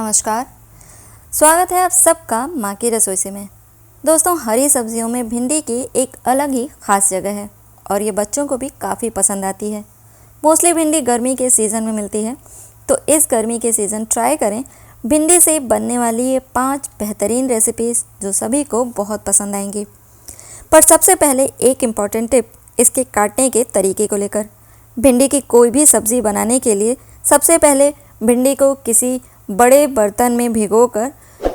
नमस्कार। स्वागत है आप सबका माँ की रसोई से में। दोस्तों, हरी सब्जियों में भिंडी की एक अलग ही ख़ास जगह है और ये बच्चों को भी काफ़ी पसंद आती है। मोस्टली भिंडी गर्मी के सीज़न में मिलती है, तो इस गर्मी के सीज़न ट्राई करें भिंडी से बनने वाली ये 5 बेहतरीन रेसिपीज़ जो सभी को बहुत पसंद आएंगी। पर सबसे पहले एक इम्पॉर्टेंट टिप इसके काटने के तरीके को लेकर। भिंडी की कोई भी सब्ज़ी बनाने के लिए सबसे पहले भिंडी को किसी बड़े बर्तन में भिगोकर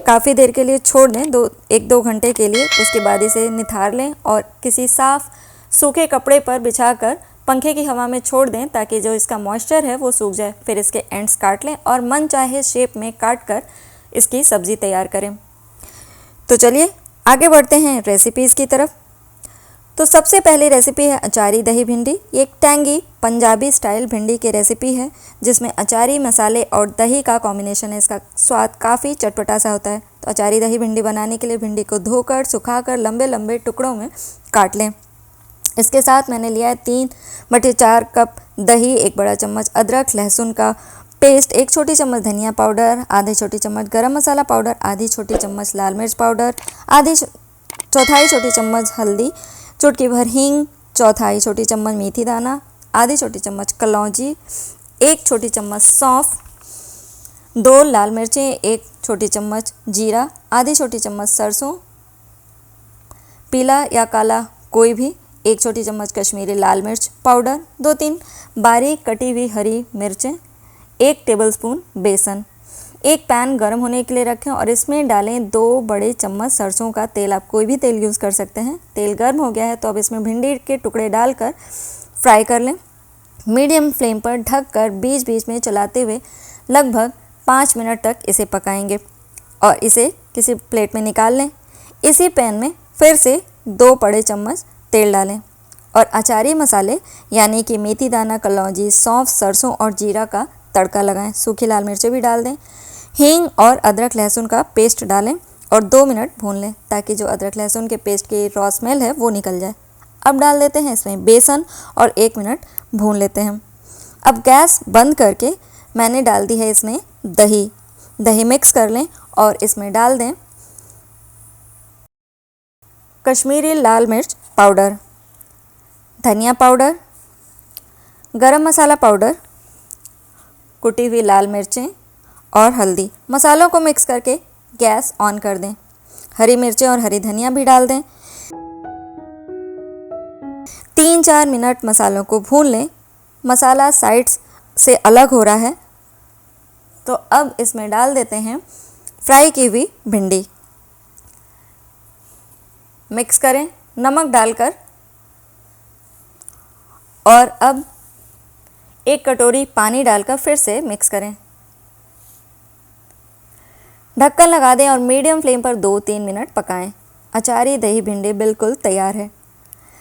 काफ़ी देर के लिए छोड़ दें, 1-2 घंटे के लिए। उसके बाद इसे निथार लें और किसी साफ़ सूखे कपड़े पर बिछाकर पंखे की हवा में छोड़ दें ताकि जो इसका मॉइस्चर है वो सूख जाए। फिर इसके एंड्स काट लें और मन चाहे शेप में काट कर इसकी सब्ज़ी तैयार करें। तो चलिए आगे बढ़ते हैं रेसिपीज़ की तरफ। तो सबसे पहली रेसिपी है अचारी दही भिंडी। ये एक टैंगी पंजाबी स्टाइल भिंडी की रेसिपी है जिसमें अचारी मसाले और दही का कॉम्बिनेशन है। इसका स्वाद काफ़ी चटपटा सा होता है। तो अचारी दही भिंडी बनाने के लिए भिंडी को धोकर सुखाकर लंबे लंबे टुकड़ों में काट लें। इसके साथ मैंने लिया है 3/4 कप दही, 1 बड़ा चम्मच अदरक लहसुन का पेस्ट, 1 छोटी चम्मच धनिया पाउडर, आधी छोटी चम्मच गरम मसाला पाउडर, आधी छोटी चम्मच लाल मिर्च पाउडर, चौथाई छोटी चम्मच हल्दी, चुटकी भर हींग, चौथाई छोटी चम्मच मेथी दाना, आधी छोटी चम्मच कलौंजी, 1 छोटी चम्मच सौंफ, 2 लाल मिर्चें, 1 छोटी चम्मच जीरा, आधी छोटी चम्मच सरसों पीला या काला कोई भी, 1 छोटी चम्मच कश्मीरी लाल मिर्च पाउडर, 2-3 बारीक कटी हुई हरी मिर्चें, 1 टेबलस्पून बेसन। एक पैन गर्म होने के लिए रखें और इसमें डालें 2 बड़े चम्मच सरसों का तेल। आप कोई भी तेल यूज़ कर सकते हैं। तेल गर्म हो गया है तो अब इसमें भिंडी के टुकड़े डालकर फ्राई कर लें। मीडियम फ्लेम पर ढककर बीच बीच में चलाते हुए लगभग 5 मिनट तक इसे पकाएंगे और इसे किसी प्लेट में निकाल लें। इसी पैन में फिर से 2 बड़े चम्मच तेल डालें और अचारी मसाले यानी कि मेथी दाना, कलौंजी, सौंफ, सरसों और जीरा का तड़का लगाएं। सूखी लाल मिर्चें भी डाल दें। हींग और अदरक लहसुन का पेस्ट डालें और 2 मिनट भून लें ताकि जो अदरक लहसुन के पेस्ट की रॉ स्मेल है वो निकल जाए। अब डाल देते हैं इसमें बेसन और 1 मिनट भून लेते हैं। अब गैस बंद करके मैंने डाल दी है इसमें दही मिक्स कर लें और इसमें डाल दें कश्मीरी लाल मिर्च पाउडर, धनिया पाउडर, गरम मसाला पाउडर, कुटी हुई लाल मिर्चें और हल्दी। मसालों को मिक्स करके गैस ऑन कर दें। हरी मिर्चें और हरी धनिया भी डाल दें। 3-4 मिनट मसालों को भून लें। मसाला साइड्स से अलग हो रहा है तो अब इसमें डाल देते हैं फ्राई की हुई भिंडी। मिक्स करें नमक डालकर और अब 1 कटोरी पानी डालकर फिर से मिक्स करें। ढक्कन लगा दें और मीडियम फ्लेम पर 2-3 मिनट पकाएं। अचारी दही भिंडी बिल्कुल तैयार है।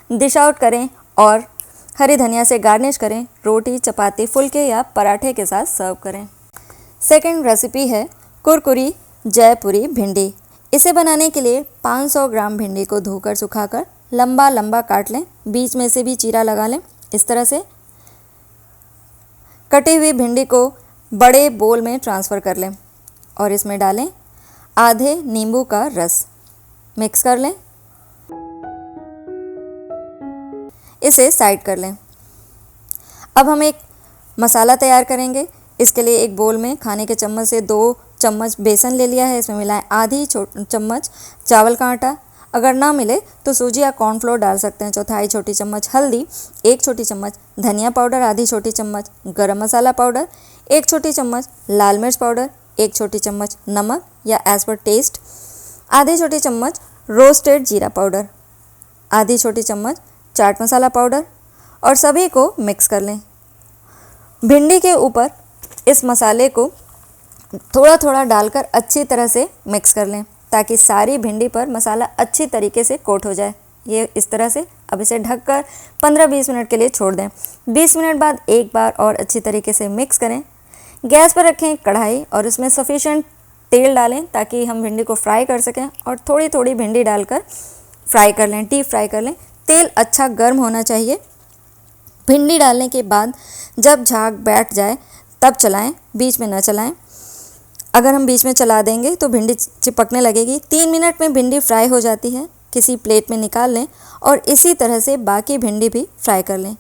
डिश आउट करें और हरी धनिया से गार्निश करें। रोटी, चपाती, फुलके या पराठे के साथ सर्व करें। सेकंड रेसिपी है कुरकुरी जयपुरी भिंडी। इसे बनाने के लिए 500 ग्राम भिंडी को धोकर सुखाकर लंबा लंबा काट लें। बीच में से भी चीरा लगा लें। इस तरह से कटी हुई भिंडी को बड़े बोल में ट्रांसफ़र कर लें और इसमें डालें आधे नींबू का रस। मिक्स कर लें। इसे साइड कर लें। अब हम एक मसाला तैयार करेंगे। इसके लिए एक बोल में खाने के चम्मच से 2 चम्मच बेसन ले लिया है। इसमें मिलाएं आधी चम्मच चावल का आटा। अगर ना मिले तो सूजी या कॉर्नफ्लोर डाल सकते हैं। चौथाई छोटी चम्मच हल्दी, 1 छोटी चम्मच धनिया पाउडर, आधी छोटी चम्मच गरम मसाला पाउडर, 1 छोटी चम्मच लाल मिर्च पाउडर, 1 छोटी चम्मच नमक या एज पर टेस्ट, आधी छोटी चम्मच रोस्टेड जीरा पाउडर, आधी छोटी चम्मच चाट मसाला पाउडर और सभी को मिक्स कर लें। भिंडी के ऊपर इस मसाले को थोड़ा थोड़ा डालकर अच्छी तरह से मिक्स कर लें ताकि सारी भिंडी पर मसाला अच्छी तरीके से कोट हो जाए। ये इस तरह से अब इसे ढककर 15-20 मिनट के लिए छोड़ दें। 20 मिनट बाद एक बार और अच्छी तरीके से मिक्स करें। गैस पर रखें कढ़ाई और उसमें सफिशेंट तेल डालें ताकि हम भिंडी को फ्राई कर सकें और थोड़ी थोड़ी भिंडी डालकर फ्राई कर लें, डीप फ्राई कर लें। तेल अच्छा गर्म होना चाहिए। भिंडी डालने के बाद जब झाग बैठ जाए तब चलाएं, बीच में न चलाएं। अगर हम बीच में चला देंगे तो भिंडी चिपकने लगेगी। 3 मिनट में भिंडी फ्राई हो जाती है। किसी प्लेट में निकाल लें और इसी तरह से बाकी भिंडी भी फ्राई कर लें।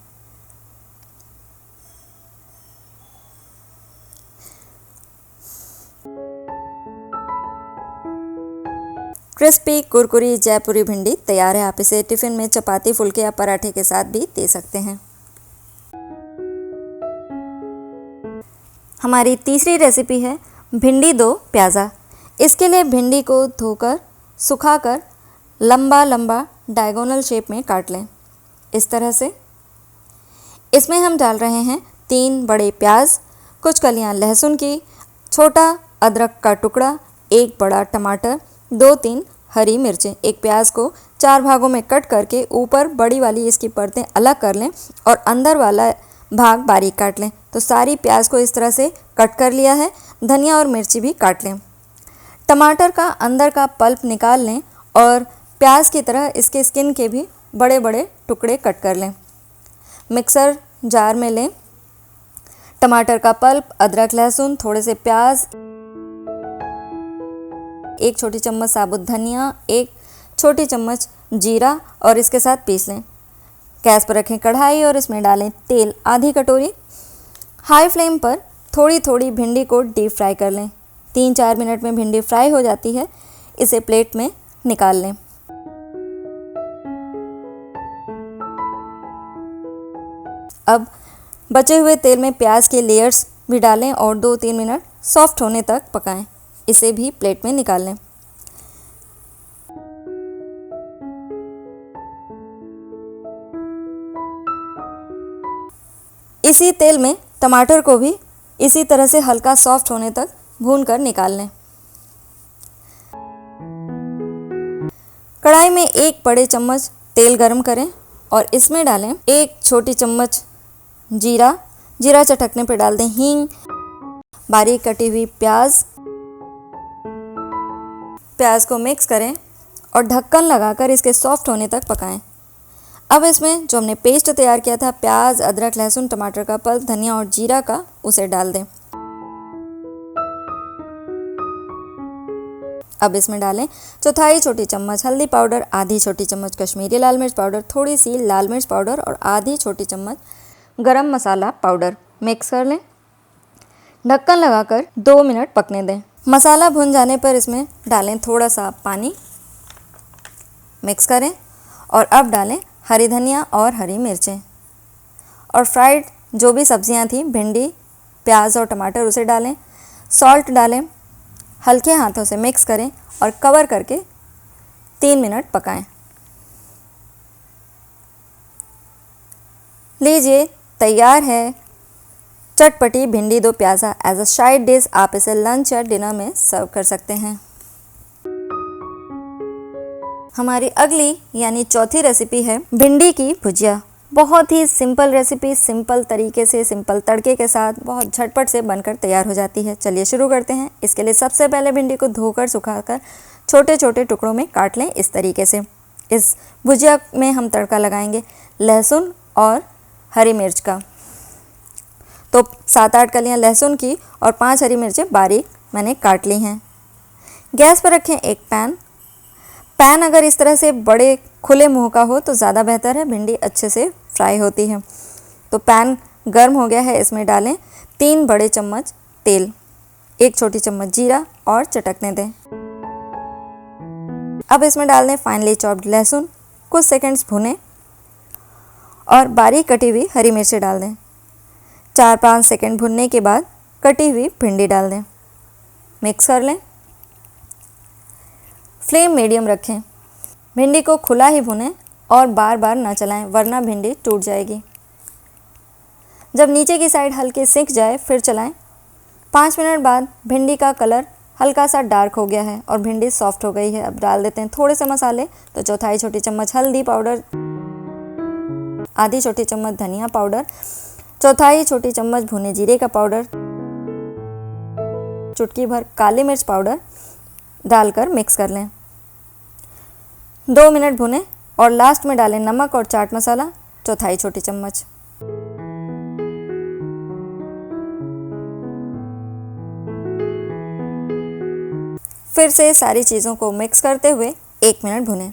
क्रिस्पी कुरकुरी जयपुरी भिंडी तैयार है। आप इसे टिफ़िन में चपाती, फुल्के या पराठे के साथ भी दे सकते हैं। हमारी तीसरी रेसिपी है भिंडी दो प्याज़ा। इसके लिए भिंडी को धोकर सुखाकर लंबा लंबा डायगोनल शेप में काट लें। इस तरह से इसमें हम डाल रहे हैं 3 बड़े प्याज, कुछ कलियां लहसुन की, छोटा अदरक का टुकड़ा, 1 बड़ा टमाटर, 2-3 हरी मिर्चें। एक प्याज को 4 भागों में कट करके ऊपर बड़ी वाली इसकी परतें अलग कर लें और अंदर वाला भाग बारीक काट लें। तो सारी प्याज को इस तरह से कट कर लिया है। धनिया और मिर्ची भी काट लें। टमाटर का अंदर का पल्प निकाल लें और प्याज की तरह इसके स्किन के भी बड़े बड़े टुकड़े कट कर लें। मिक्सर जार में लें टमाटर का पल्प, अदरक लहसुन, थोड़े से प्याज, 1 छोटी चम्मच साबुत धनिया, 1 छोटी चम्मच जीरा और इसके साथ पीस लें। गैस पर रखें कढ़ाई और इसमें डालें तेल आधी कटोरी। हाई फ्लेम पर थोड़ी थोड़ी भिंडी को डीप फ्राई कर लें। 3-4 मिनट में भिंडी फ्राई हो जाती है। इसे प्लेट में निकाल लें। अब बचे हुए तेल में प्याज के लेयर्स भी डालें और 2-3 मिनट सॉफ्ट होने तक पकाएं। इसे भी प्लेट में निकाल लें। इसी तेल में टमाटर को भी इसी तरह से हल्का सॉफ्ट होने तक भूनकर निकाल लें। कढ़ाई में 1 बड़े चम्मच तेल गरम करें और इसमें डालें 1 छोटी चम्मच जीरा। जीरा चटकने पर डाल दें हींग, बारीक कटी हुई प्याज। प्याज को मिक्स करें और ढक्कन लगाकर इसके सॉफ्ट होने तक पकाएं। अब इसमें जो हमने पेस्ट तैयार किया था प्याज, अदरक, लहसुन, टमाटर का पल्प, धनिया और जीरा का, उसे डाल दें। अब इसमें डालें 1/4 छोटी चम्मच हल्दी पाउडर, आधी छोटी चम्मच कश्मीरी लाल मिर्च पाउडर, थोड़ी सी लाल मिर्च पाउडर और आधी छोटी चम्मच गरम मसाला पाउडर। मिक्स कर लें। ढक्कन लगाकर 2 मिनट पकने दें। मसाला भुन जाने पर इसमें डालें थोड़ा सा पानी। मिक्स करें और अब डालें हरी धनिया और हरी मिर्चें और फ्राइड जो भी सब्जियां थी, भिंडी, प्याज और टमाटर, उसे डालें। सॉल्ट डालें। हल्के हाथों से मिक्स करें और कवर करके 3 मिनट पकाएं। लीजिए तैयार है चटपटी भिंडी दो प्याज़ा। एज अ साइड डिश आप इसे लंच या डिनर में सर्व कर सकते हैं। हमारी अगली यानी चौथी रेसिपी है भिंडी की भुजिया। बहुत ही सिंपल रेसिपी, सिंपल तरीके से, सिंपल तड़के के साथ बहुत झटपट से बनकर तैयार हो जाती है। चलिए शुरू करते हैं। इसके लिए सबसे पहले भिंडी को धोकर सुखाकर छोटे छोटे टुकड़ों में काट लें इस तरीके से। इस भुजिया में हम तड़का लगाएंगे लहसुन और हरी मिर्च का। तो 7-8 कलियां लहसुन की और 5 हरी मिर्चें बारीक मैंने काट ली हैं। गैस पर रखें एक पैन अगर इस तरह से बड़े खुले मुंह का हो तो ज़्यादा बेहतर है, भिंडी अच्छे से फ्राई होती है। तो पैन गर्म हो गया है, इसमें डालें 3 बड़े चम्मच तेल, 1 छोटी चम्मच जीरा और चटकने दें। अब इसमें डाल दें फाइनली चॉप्ड लहसुन, कुछ सेकंड्स भुनें और बारीक कटी हुई हरी मिर्ची डाल दें। 4-5 सेकंड भुनने के बाद कटी हुई भिंडी डाल दें। मिक्स कर लें। फ्लेम मीडियम रखें। भिंडी को खुला ही भुनें और बार बार ना चलाएं वरना भिंडी टूट जाएगी। जब नीचे की साइड हल्के सिक जाए फिर चलाएं। 5 मिनट बाद भिंडी का कलर हल्का सा डार्क हो गया है और भिंडी सॉफ्ट हो गई है। अब डाल देते हैं थोड़े से मसाले। तो 1/4 छोटी चम्मच हल्दी पाउडर, आधी छोटी चम्मच धनिया पाउडर, 1/4 छोटी चम्मच भुने जीरे का पाउडर, चुटकी भर काली मिर्च पाउडर डालकर मिक्स कर लें। 2 मिनट भुनें और लास्ट में डालें नमक और चाट मसाला 1/4 छोटी चम्मच। फिर से सारी चीज़ों को मिक्स करते हुए 1 मिनट भुनें।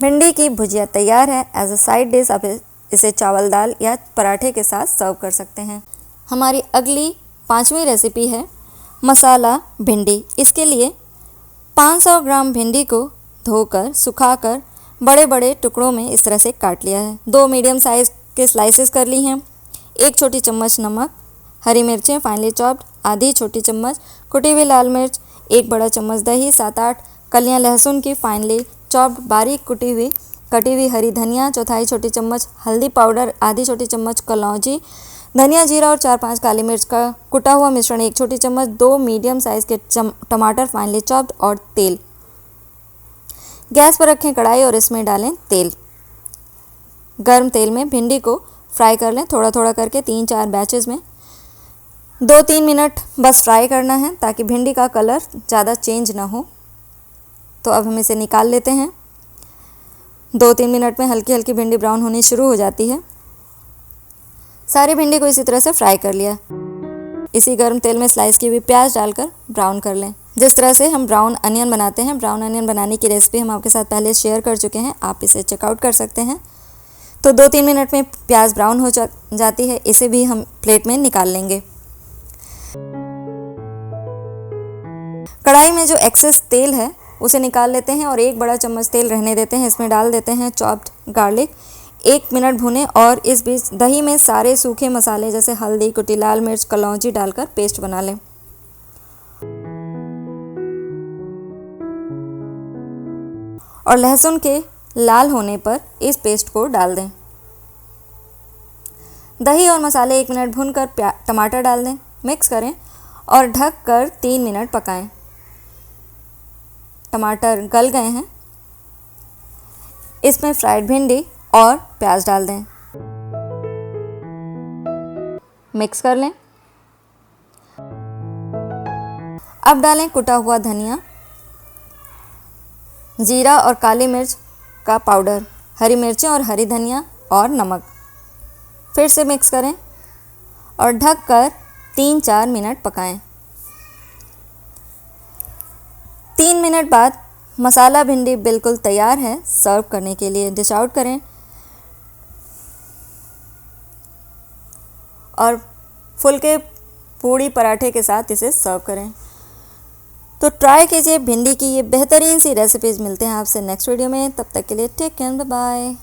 भिंडी की भुजिया तैयार है। एज अ साइड डिश आप इसे चावल दाल या पराठे के साथ सर्व कर सकते हैं। हमारी अगली 5वीं रेसिपी है मसाला भिंडी। इसके लिए 500 ग्राम भिंडी को धोकर सुखाकर बड़े बड़े टुकड़ों में इस तरह से काट लिया है। 2 मीडियम साइज़ के स्लाइसेस कर ली हैं। 1 छोटी चम्मच नमक, हरी मिर्चें फाइनली चॉप्ड, आधी छोटी चम्मच कुटी हुई लाल मिर्च, 1 बड़ा चम्मच दही, 7-8 कलियां लहसुन की फाइनली चॉप्ड, बारीक कटी हुई हरी धनिया, 1/4 छोटी चम्मच हल्दी पाउडर, आधी छोटी चम्मच कलौंजी, धनिया जीरा और 4-5 काली मिर्च का कुटा हुआ मिश्रण 1 छोटी चम्मच, 2 मीडियम साइज़ के टमाटर फाइनली चॉप्ड और तेल। गैस पर रखें कढ़ाई और इसमें डालें तेल। गर्म तेल में भिंडी को फ्राई कर लें, थोड़ा थोड़ा करके 3-4 बैचेस में। 2-3 मिनट बस फ्राई करना है ताकि भिंडी का कलर ज़्यादा चेंज ना हो। तो अब हम इसे निकाल लेते हैं। 2-3 मिनट में हल्की हल्की भिंडी ब्राउन होनी शुरू हो जाती है। सारी भिंडी को इसी तरह से फ्राई कर लिया। इसी गर्म तेल में स्लाइस की हुई प्याज डालकर ब्राउन कर लें। जिस तरह से हम ब्राउन अनियन बनाते हैं, ब्राउन अनियन बनाने की रेसिपी हम आपके साथ पहले शेयर कर चुके हैं, आप इसे चेकआउट कर सकते हैं। तो 2-3 मिनट में प्याज ब्राउन हो जाती है। इसे भी हम प्लेट में निकाल लेंगे। कढ़ाई में जो एक्सेस तेल है उसे निकाल लेते हैं और 1 बड़ा चम्मच तेल रहने देते हैं। इसमें डाल देते हैं चॉप्ड गार्लिक। 1 मिनट भुनें और इस बीच दही में सारे सूखे मसाले जैसे हल्दी, कुटी लाल मिर्च, कलौंजी डालकर पेस्ट बना लें। और लहसुन के लाल होने पर इस पेस्ट को डाल दें। दही और मसाले 1 मिनट भूनकर टमाटर डाल दें, मिक्स करें और ढक कर 3 मिनट पकाएं। टमाटर गल गए हैं। इसमें फ्राइड भिंडी और प्याज डाल दें, मिक्स कर लें। अब डालें कुटा हुआ धनिया, जीरा और काली मिर्च का पाउडर, हरी मिर्चें और हरी धनिया और नमक। फिर से मिक्स करें और ढक कर 3-4 मिनट पकाएं। 3 मिनट बाद मसाला भिंडी बिल्कुल तैयार है सर्व करने के लिए। डिश आउट करें और फुल्के पूड़ी पराठे के साथ इसे सर्व करें। तो ट्राई कीजिए भिंडी की ये बेहतरीन सी रेसिपीज़। मिलते हैं आपसे नेक्स्ट वीडियो में, तब तक के लिए टेक केयर, बाय बाय।